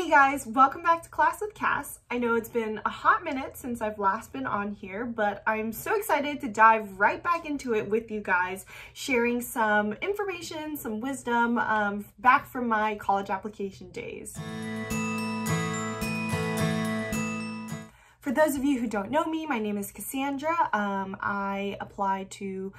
Hey guys, welcome back to Class with Cass. I know it's been a hot minute since I've last been on here, but I'm so excited to dive right back into it with you guys, sharing some information, some wisdom back from my college application days. For those of you who don't know me, my name is Cassandra. I applied to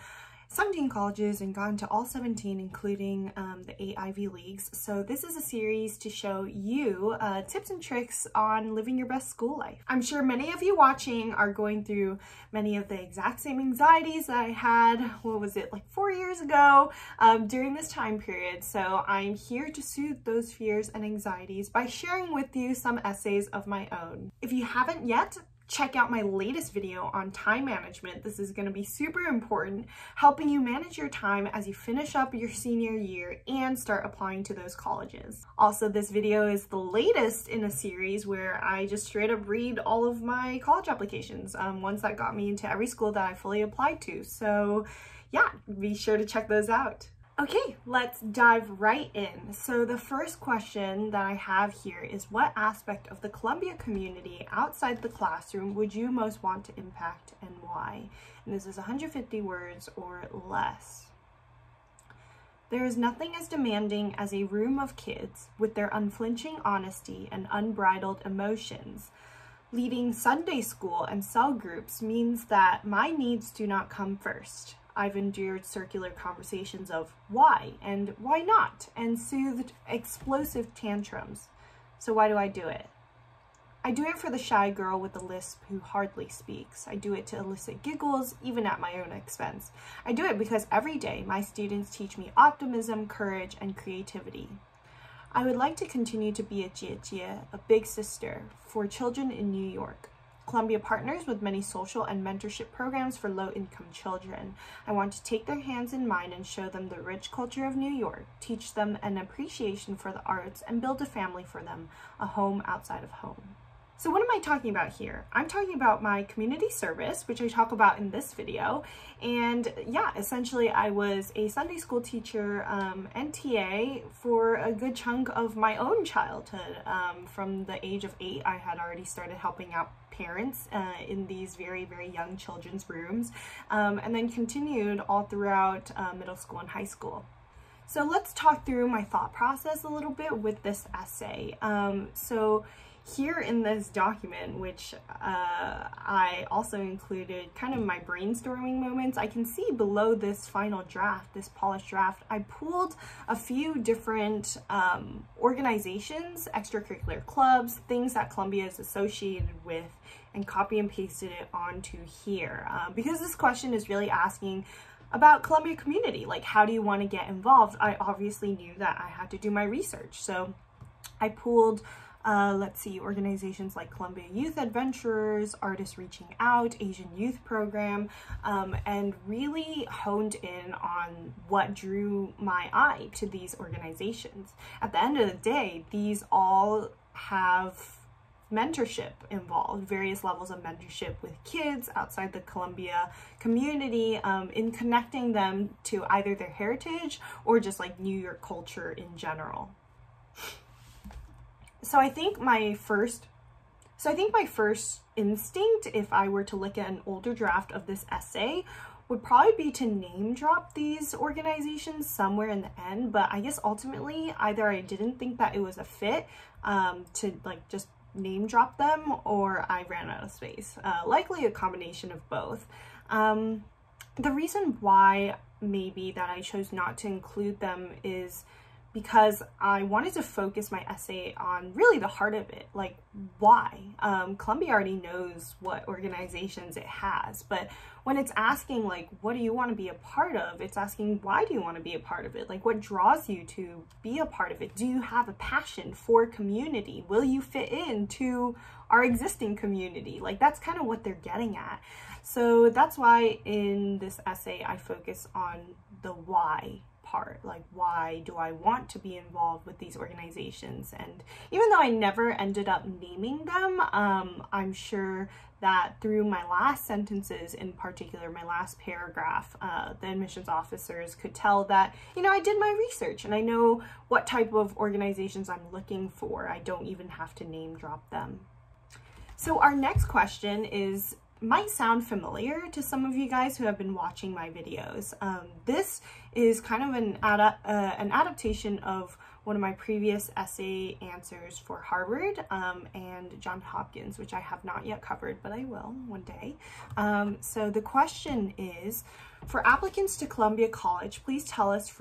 17 colleges and got into all 17, including the 8 Ivy Leagues. So this is a series to show you tips and tricks on living your best school life. I'm sure many of you watching are going through many of the exact same anxieties that I had, what was it, like 4 years ago during this time period. So I'm here to soothe those fears and anxieties by sharing with you some essays of my own. If you haven't yet, check out my latest video on time management. This is going to be super important, helping you manage your time as you finish up your senior year and start applying to those colleges. Also, this video is the latest in a series where I just straight up read all of my college applications, ones that got me into every school that I fully applied to. So yeah, be sure to check those out. Okay, let's dive right in. So the first question that I have here is, what aspect of the Columbia community outside the classroom would you most want to impact and why? And this is 150 words or less. There is nothing as demanding as a room of kids with their unflinching honesty and unbridled emotions. Leading Sunday school and cell groups means that my needs do not come first. I've endured circular conversations of why and why not, and soothed explosive tantrums. So why do I do it? I do it for the shy girl with the lisp who hardly speaks. I do it to elicit giggles, even at my own expense. I do it because every day my students teach me optimism, courage, and creativity. I would like to continue to be a jiejie, a big sister, for children in New York. Columbia partners with many social and mentorship programs for low-income children. I want to take their hands in mine and show them the rich culture of New York, teach them an appreciation for the arts, and build a family for them, a home outside of home. So what am I talking about here? I'm talking about my community service, which I talk about in this video. And yeah, essentially I was a Sunday school teacher and TA for a good chunk of my own childhood. From the age of 8, I had already started helping out parents in these very, very young children's rooms, and then continued all throughout middle school and high school. So let's talk through my thought process a little bit with this essay. So here in this document, which I also included kind of my brainstorming moments, I can see below this final draft, this polished draft, I pulled a few different organizations, extracurricular clubs, things that Columbia is associated with, and copy and pasted it onto here. Because this question is really asking about Columbia community, like how do you want to get involved? I obviously knew that I had to do my research. So I pulled let's see, organizations like Columbia Youth Adventurers, Artists Reaching Out, Asian Youth Program, and really honed in on what drew my eye to these organizations. At the end of the day, these all have mentorship involved, various levels of mentorship with kids outside the Columbia community, in connecting them to either their heritage or just like New York culture in general. So I think my first instinct, if I were to look at an older draft of this essay, would probably be to name drop these organizations somewhere in the end. But I guess ultimately either I didn't think that it was a fit to like just name drop them, or I ran out of space. Likely a combination of both. The reason why maybe that I chose not to include them is because I wanted to focus my essay on really the heart of it, like why. Columbia already knows what organizations it has, but when it's asking like, what do you want to be a part of? It's asking, why do you want to be a part of it? Like, what draws you to be a part of it? Do you have a passion for community? Will you fit into our existing community? Like, that's kind of what they're getting at. So that's why in this essay, I focus on the why part. Like, why do I want to be involved with these organizations? And even though I never ended up naming them, I'm sure that through my last sentences, in particular, my last paragraph, the admissions officers could tell that, you know, I did my research and I know what type of organizations I'm looking for. I don't even have to name drop them. So our next question might sound familiar to some of you guys who have been watching my videos. This is kind of an adaptation of one of my previous essay answers for Harvard and Johns Hopkins, which I have not yet covered, but I will one day. So the question is, for applicants to Columbia College, please tell us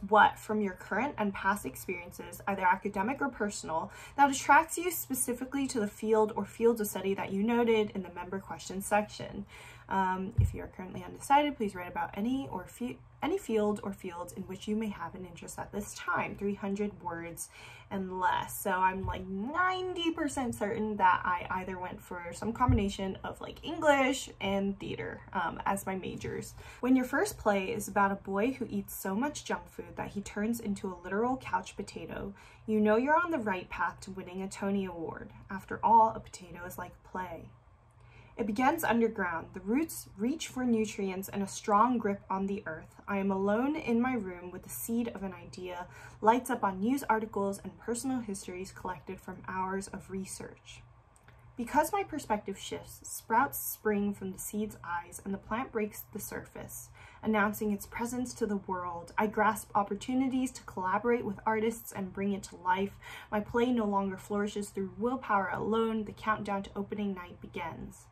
what from your current and past experiences, either academic or personal, that attracts you specifically to the field or fields of study that you noted in the member questions section. If you are currently undecided, please write about any field or fields in which you may have an interest at this time, 300 words and less. So I'm like 90% certain that I either went for some combination of like English and theater as my majors. When your first play is about a boy who eats so much junk food that he turns into a literal couch potato, you know you're on the right path to winning a Tony Award. After all, a potato is like play. It begins underground. The roots reach for nutrients and a strong grip on the earth. I am alone in my room with the seed of an idea, lights up on news articles and personal histories collected from hours of research. Because my perspective shifts, sprouts spring from the seed's eyes and the plant breaks the surface, announcing its presence to the world. I grasp opportunities to collaborate with artists and bring it to life. My play no longer flourishes through willpower alone. The countdown to opening night begins.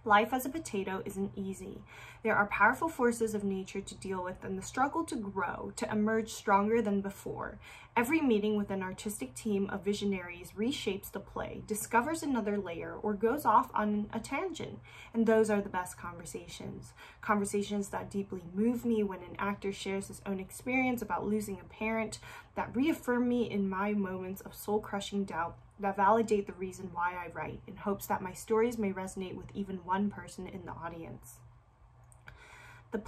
Life as a potato isn't easy. There are powerful forces of nature to deal with and the struggle to grow, to emerge stronger than before. Every meeting with an artistic team of visionaries reshapes the play, discovers another layer, or goes off on a tangent. And those are the best conversations. Conversations that deeply move me when an actor shares his own experience about losing a parent, that reaffirm me in my moments of soul-crushing doubt, that validate the reason why I write, in hopes that my stories may resonate with even one person in the audience. The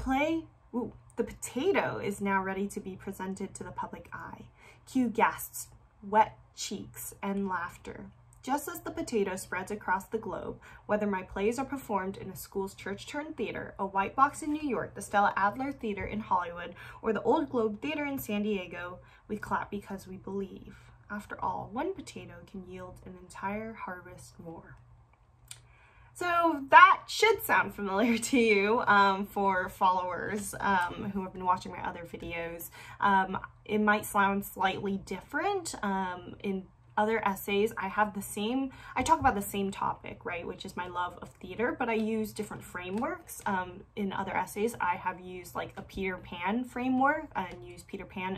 potato is now ready to be presented to the public eye. Cue gasps, wet cheeks, and laughter. Just as the potato spreads across the globe, whether my plays are performed in a school's church-turned theater, a white box in New York, the Stella Adler Theater in Hollywood, or the Old Globe Theater in San Diego, we clap because we believe. After all, one potato can yield an entire harvest more. So that should sound familiar to you for followers who have been watching my other videos. It might sound slightly different. In other essays, I talk about the same topic, right, which is my love of theater, but I use different frameworks. In other essays, I have used like a Peter Pan framework and used Peter Pan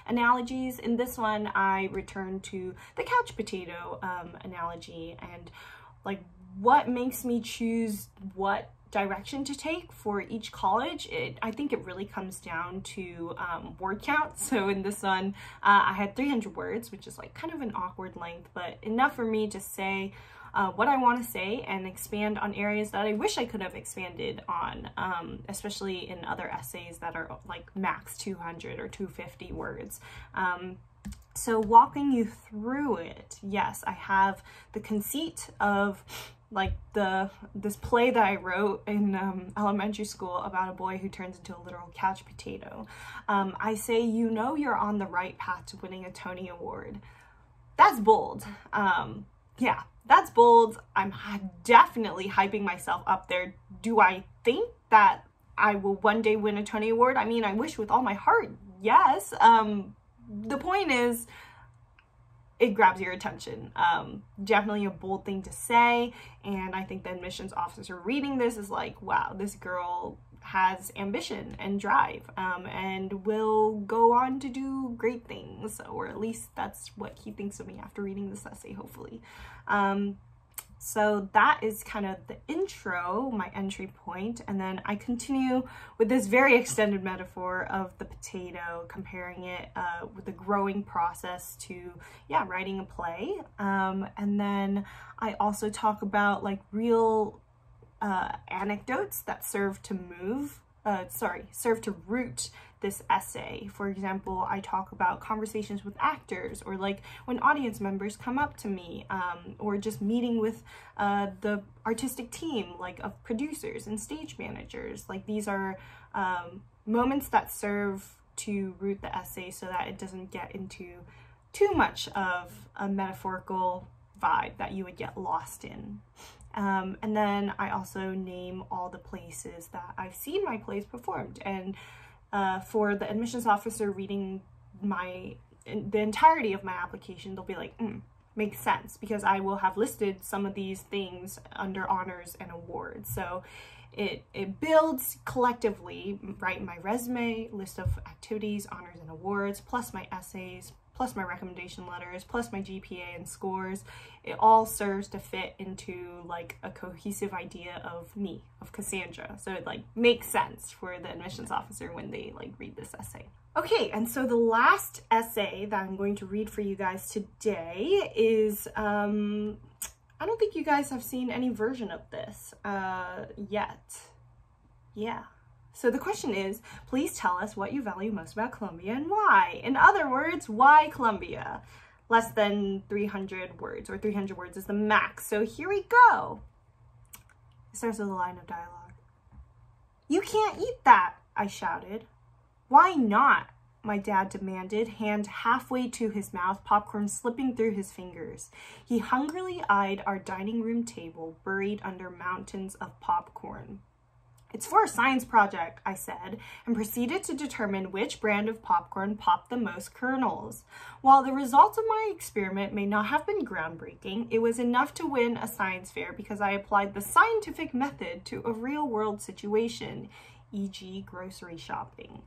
analogies. In this one, I return to the couch potato analogy and like what makes me choose what direction to take for each college. I think it really comes down to word count. So in this one, I had 300 words, which is like kind of an awkward length, but enough for me to say what I want to say and expand on areas that I wish I could have expanded on, especially in other essays that are like max 200 or 250 words. So walking you through it, yes, I have the conceit of like this play that I wrote in elementary school about a boy who turns into a literal couch potato. I say, you know, you're on the right path to winning a Tony Award. That's bold. Yeah, that's bold. I'm definitely hyping myself up there. Do I think that I will one day win a Tony Award? I mean, I wish with all my heart, yes. The point is, it grabs your attention. Definitely a bold thing to say, and I think the admissions officer reading this is like, wow, this girl has ambition and drive and will go on to do great things, or at least that's what he thinks of me after reading this essay, hopefully. So that is kind of the intro, my entry point, and then I continue with this very extended metaphor of the potato, comparing it with the growing process to, yeah, writing a play. And then I also talk about like real anecdotes that serve to move serve to root this essay. For example, I talk about conversations with actors, or like when audience members come up to me, or just meeting with the artistic team, like of producers and stage managers. Like these are moments that serve to root the essay so that it doesn't get into too much of a metaphorical vibe that you would get lost in. And then I also name all the places that I've seen my plays performed. And for the admissions officer reading the entirety of my application, they'll be like, makes sense, because I will have listed some of these things under honors and awards. So it builds collectively, right? My resume, list of activities, honors and awards, plus my essays, plus my recommendation letters, plus my GPA and scores. It all serves to fit into like a cohesive idea of me, of Cassandra. So it like makes sense for the admissions officer when they like read this essay. Okay, and so the last essay that I'm going to read for you guys today is, I don't think you guys have seen any version of this yet. Yeah. So the question is, please tell us what you value most about Columbia and why. In other words, why Columbia? Less than 300 words, or 300 words is the max. So here we go. It starts with a line of dialogue. "You can't eat that," I shouted. "Why not?" my dad demanded, hand halfway to his mouth, popcorn slipping through his fingers. He hungrily eyed our dining room table, buried under mountains of popcorn. "It's for a science project," I said, and proceeded to determine which brand of popcorn popped the most kernels. While the results of my experiment may not have been groundbreaking, it was enough to win a science fair because I applied the scientific method to a real-world situation, e.g. grocery shopping.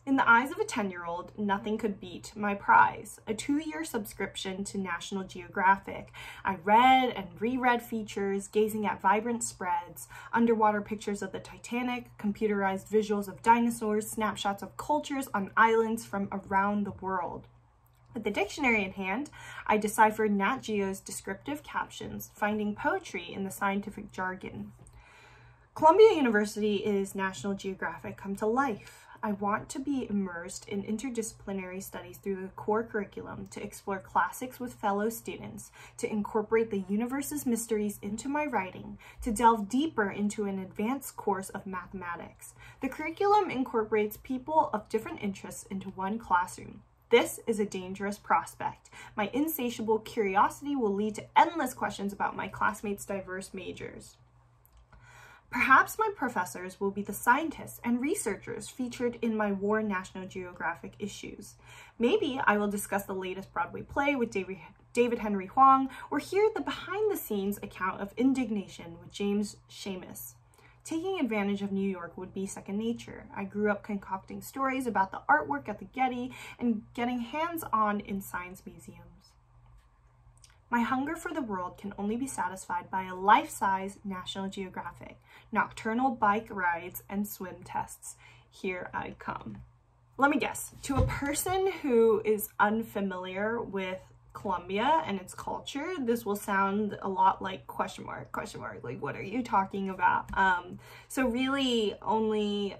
In the eyes of a 10-year-old, nothing could beat my prize, a 2-year subscription to National Geographic. I read and reread features, gazing at vibrant spreads, underwater pictures of the Titanic, computerized visuals of dinosaurs, snapshots of cultures on islands from around the world. With the dictionary in hand, I deciphered Nat Geo's descriptive captions, finding poetry in the scientific jargon. Columbia University is National Geographic come to life. I want to be immersed in interdisciplinary studies through the core curriculum, to explore classics with fellow students, to incorporate the universe's mysteries into my writing, to delve deeper into an advanced course of mathematics. The curriculum incorporates people of different interests into one classroom. This is a dangerous prospect. My insatiable curiosity will lead to endless questions about my classmates' diverse majors. Perhaps my professors will be the scientists and researchers featured in my War National Geographic issues. Maybe I will discuss the latest Broadway play with David Henry Hwang, or hear the behind-the-scenes account of Indignation with James Schamus. Taking advantage of New York would be second nature. I grew up concocting stories about the artwork at the Getty and getting hands-on in science museums. My hunger for the world can only be satisfied by a life-size National Geographic, nocturnal bike rides, and swim tests. Here I come. Let me guess, to a person who is unfamiliar with Columbia and its culture, this will sound a lot like question mark, like what are you talking about? So really only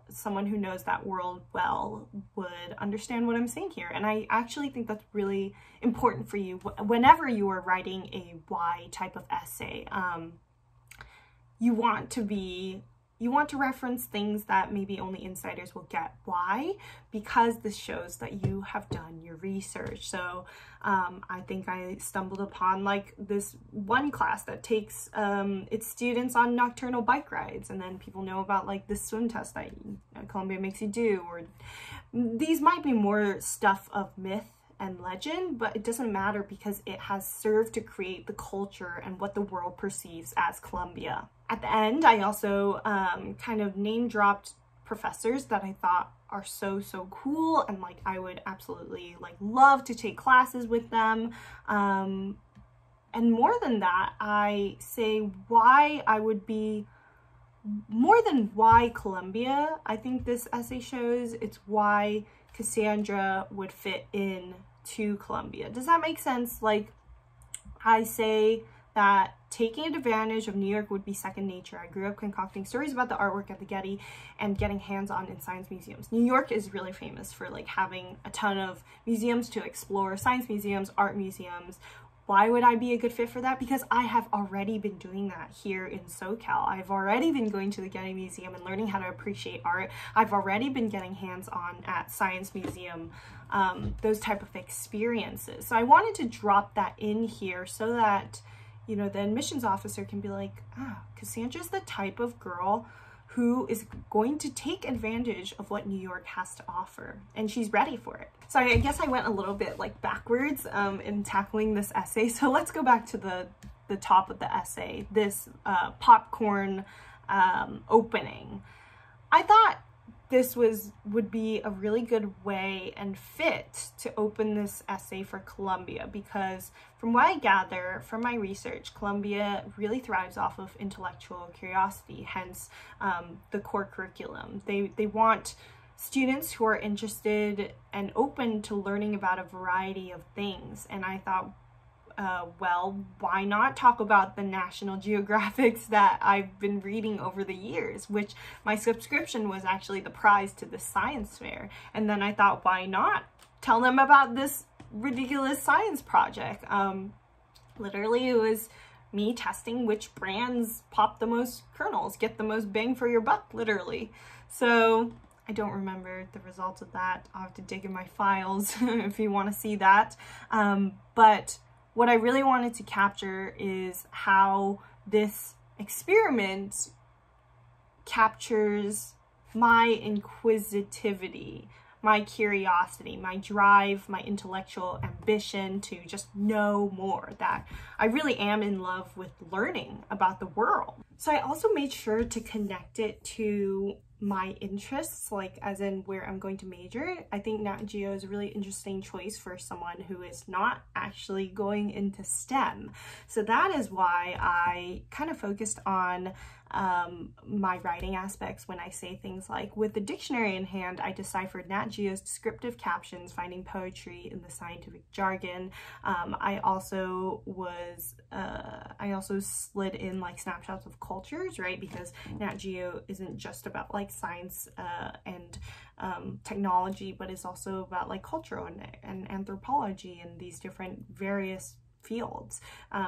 someone who knows that world well would understand what I'm saying here. And I actually think that's really important for you whenever you are writing a why type of essay. You want to reference things that maybe only insiders will get. Why? Because this shows that you have done your research. So I think I stumbled upon like this one class that takes its students on nocturnal bike rides, and then people know about like this swim test that Columbia makes you do, or these might be more stuff of myth and legend, but it doesn't matter because it has served to create the culture and what the world perceives as Columbia. At the end, I also kind of name dropped professors that I thought are so cool, and like I would absolutely like love to take classes with them. And more than that, I say why I would be, more than why Columbia, I think this essay shows it's why Cassandra would fit in to Columbia. Does that make sense? Like, I say that taking advantage of New York would be second nature. I grew up concocting stories about the artwork at the Getty and getting hands-on in science museums. New York is really famous for like having a ton of museums to explore, science museums, art museums. Why would I be a good fit for that? Because I have already been doing that here in SoCal. I've already been going to the Getty Museum and learning how to appreciate art. I've already been getting hands-on at Science Museum, those type of experiences. So I wanted to drop that in here so that, you know, the admissions officer can be like, ah, Cassandra's the type of girl who is going to take advantage of what New York has to offer, and she's ready for it. So I guess I went a little bit like backwards in tackling this essay. So let's go back to the top of the essay, this popcorn opening. I thought this would be a really good way and fit to open this essay for Columbia, because from what I gather from my research, Columbia really thrives off of intellectual curiosity, hence the core curriculum. They want students who are interested and open to learning about a variety of things. And I thought, well, why not talk about the National Geographics that I've been reading over the years, which my subscription was actually the prize to the science fair. And then I thought, why not tell them about this ridiculous science project? Literally, it was me testing which brands pop the most kernels, get the most bang for your buck, literally. So I don't remember the results of that. I'll have to dig in my files if you want to see that. But what I really wanted to capture is how this experiment captures my inquisitivity, my curiosity, my drive, my intellectual ambition to just know more, that I really am in love with learning about the world. So I also made sure to connect it to my interests, like as in where I'm going to major. I think Nat Geo is a really interesting choice for someone who is not actually going into STEM. So that is why I kind of focused on my writing aspects when I say things like, with the dictionary in hand, I deciphered Nat Geo's descriptive captions, finding poetry in the scientific jargon. I also slid in like snapshots of cultures, right? Because Nat Geo isn't just about like science and technology, but it's also about like culture and anthropology and these different various fields.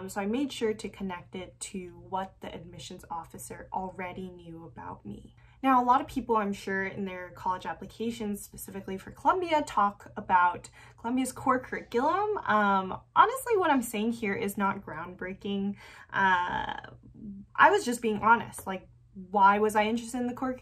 So I made sure to connect it to what the admissions officer already knew about me. Now, a lot of people, I'm sure, in their college applications, specifically for Columbia, talk about Columbia's core curriculum. Honestly, what I'm saying here is not groundbreaking. I was just being honest. Like, why was I interested in the core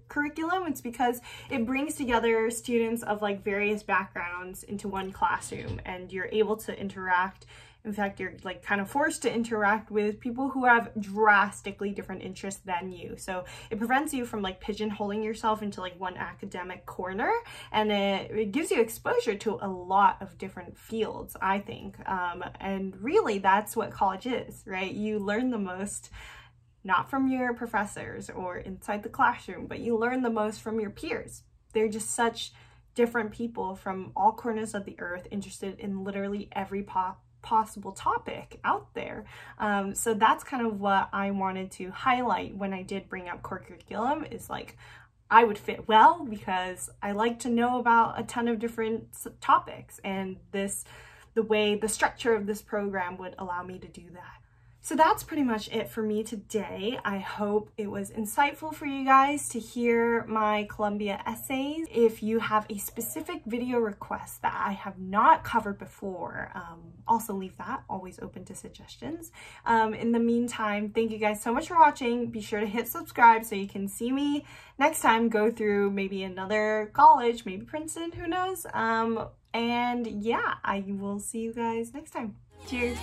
curriculum? It's because it brings together students of like various backgrounds into one classroom, and you're able to interact. In fact, you're like kind of forced to interact with people who have drastically different interests than you. So it prevents you from like pigeonholing yourself into like one academic corner, and it gives you exposure to a lot of different fields, I think. And really that's what college is, right? You learn the most not from your professors or inside the classroom, but you learn the most from your peers. They're just such different people from all corners of the earth, interested in literally every possible topic out there. So that's kind of what I wanted to highlight when I did bring up core curriculum, is like, I would fit well because I like to know about a ton of different topics, and the structure of this program would allow me to do that. So that's pretty much it for me today. I hope it was insightful for you guys to hear my Columbia essays. If you have a specific video request that I have not covered before, also leave that, always open to suggestions. In the meantime, thank you guys so much for watching. Be sure to hit subscribe so you can see me next time go through maybe another college, maybe Princeton, who knows? And yeah, I will see you guys next time. Cheers.